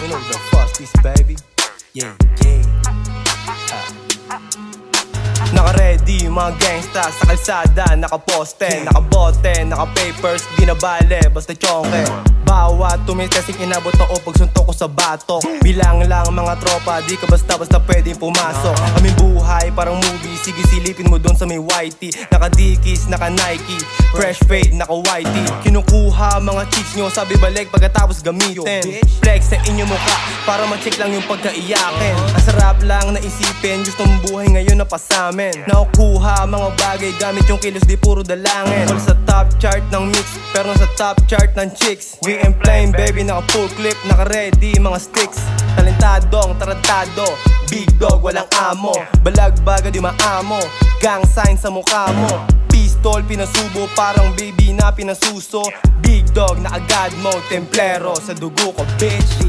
You know the fuss this baby. Yeah, yeah. Naka-ready yung mga gangsta sa kalsada. Nakaposte, nakabote, naka-papers. Di na bale, basta chonke. Bawat tumis kasing inabot na upag suntok ko sa batok. Bilang lang mga tropa, di ka basta-basta pwedeng pumasok. Aming buhay parang movie, sige silipin mo dun sa may whitey. Naka-dikis, naka-Nike, fresh fade, naka-whitey. Kinukuha mga chicks nyo, sabi balik pagkatapos gamitin. Flex sa inyo mukha, para ma-check lang yung pagkaiyakin. Ang sarap lang na isipin, gusto mong buhay ngayon na pasamin. Nakukuha mga bagay gamit yung kilos, di puro dalangin. Wala sa top chart ng mix, pero nasa top chart ng chicks. We ain't playing baby, naka full clip, naka ready mga sticks. Talentadong, tarantado, big dog, walang amo. Balagbaga di maamo, gang sign sa mukha mo. Pistol, pinasubo, parang baby na pinasuso. Big dog, na agad mo, templero sa dugo ko, bitch.